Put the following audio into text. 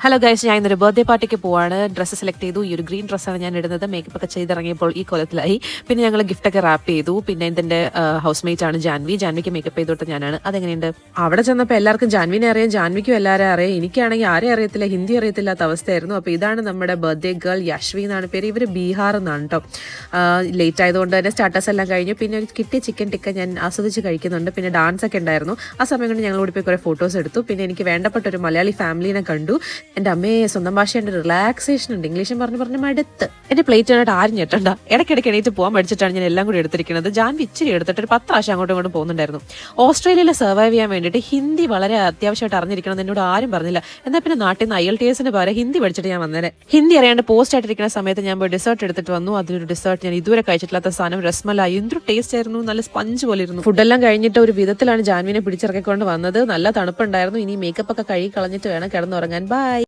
Hello guys, ഞാൻ ഇന്നൊരു birthday പാർട്ടിക്ക് പോവാണ്. ഡ്രസ്സ് സെലക്ട് ചെയ്തു. ഈ ഒരു ഗ്രീൻ ഡ്രസ്സാണ് ഞാൻ ഇടുന്നത്. മേക്കപ്പ് ഒക്കെ ചെയ്തിറങ്ങിയപ്പോൾ ഈ കൊലത്തിലായി. പിന്നെ ഞങ്ങൾ ഗിഫ്റ്റൊക്കെ റാപ്പ് ചെയ്തു. പിന്നെ ഇതിന്റെ ഹൗസ് മേറ്റ് ആണ് ജാൻവിക്ക് മേക്കപ്പ് ചെയ്തോട്ട് ഞാനാണ്. അതെങ്ങനെയുണ്ട്? അവിടെ ചെന്നപ്പോൾ എല്ലാവർക്കും ജാൻവിനെ അറിയാം, ജാൻവിക്കും എല്ലാവരും അറിയാം. എനിക്കാണെങ്കിൽ ആരെയും അറിയത്തില്ല, ഹിന്ദി അറിയത്തില്ലാത്ത അവസ്ഥയായിരുന്നു. അപ്പോൾ ഇതാണ് നമ്മുടെ ബർത്ത്ഡേ ഗേൾ, യശ്വി എന്നാണ് പേര്. ഇവർ ബീഹാർ എന്നാണ് കേട്ടോ. ലേറ്റ് ആയതുകൊണ്ട് തന്നെ സ്റ്റാർട്ടേഴ്സ് എല്ലാം കഴിഞ്ഞു. പിന്നെ കിട്ടിയ ചിക്കൻ ടിക്ക ഞാൻ ആസ്വദിച്ച് കഴിക്കുന്നുണ്ട്. പിന്നെ ഡാൻസ് ഒക്കെ ഉണ്ടായിരുന്നു. ആ സമയം കൊണ്ട് ഞങ്ങൾ കൂടി പോയി കുറേ ഫോട്ടോസ് എടുത്തു. പിന്നെ എനിക്ക് വേണ്ടപ്പെട്ട ഒരു മലയാളി ഫാമിലിനെ കണ്ടു. എൻ്റെ അമ്മയെ സ്വന്തം ഭാഷയുടെ റിലാക്സേഷൻ ഉണ്ട്. ഇംഗ്ലീഷും പറഞ്ഞ് മടുത്ത്. എൻ്റെ പ്ലേറ്റ് ആയിട്ട് ആരും ഞെട്ടണ്ട. ഇടയ്ക്കിടയ്ക്ക് എണീറ്റ് പോകാൻ പഠിച്ചിട്ടാണ് ഞാൻ എല്ലാം കൂടി എടുത്തിരിക്കുന്നത്. ജാൻവി ഇച്ചിരി എടുത്തിട്ട് ഒരു 10 പ്രാവശ്യം അങ്ങോട്ടും ഇങ്ങോട്ടും പോകുന്നുണ്ടായിരുന്നു. ഓസ്ട്രേലിയയിൽ സർവൈവ് ചെയ്യാൻ വേണ്ടിയിട്ട് ഹിന്ദി വളരെ അത്യാവശ്യമായിട്ട് അറിഞ്ഞിരിക്കണം എന്നോട് ആരും പറഞ്ഞില്ല. എന്നാൽ പിന്നെ നാട്ടിൽ നിന്ന് IELTS പകരം ഹിന്ദി പഠിച്ചിട്ട് ഞാൻ വന്നേനെ. ഹിന്ദി അറിയാണ്ട് പോസ്റ്റ് ആയിട്ടിരിക്കുന്ന സമയത്ത് ഞാൻ പോയി ഡെസേർട്ട് എടുത്തിട്ട് വന്നു. അതിലൊരു ഡെസേർട്ട് ഞാൻ ഇതുവരെ കഴിച്ചിട്ടില്ലാത്ത സാധനം, രസ്മലായി. എന്തൊരു ടേസ്റ്റ് ആയിരുന്നു, നല്ല സ്പഞ്ച് പോലെ ഇരുന്നു. ഫുഡെല്ലാം കഴിഞ്ഞിട്ട് ഒരു വിധത്തിലാണ് ജാൻവിനെ പിടിച്ചിറക്കിക്കൊണ്ട് വന്നത്. നല്ല തണുപ്പുണ്ടായിരുന്നു. ഇനി മേക്കപ്പ് ഒക്കെ കഴുകി കളഞ്ഞിട്ട് വേണം കിടന്നുറങ്ങാൻ. ബൈ.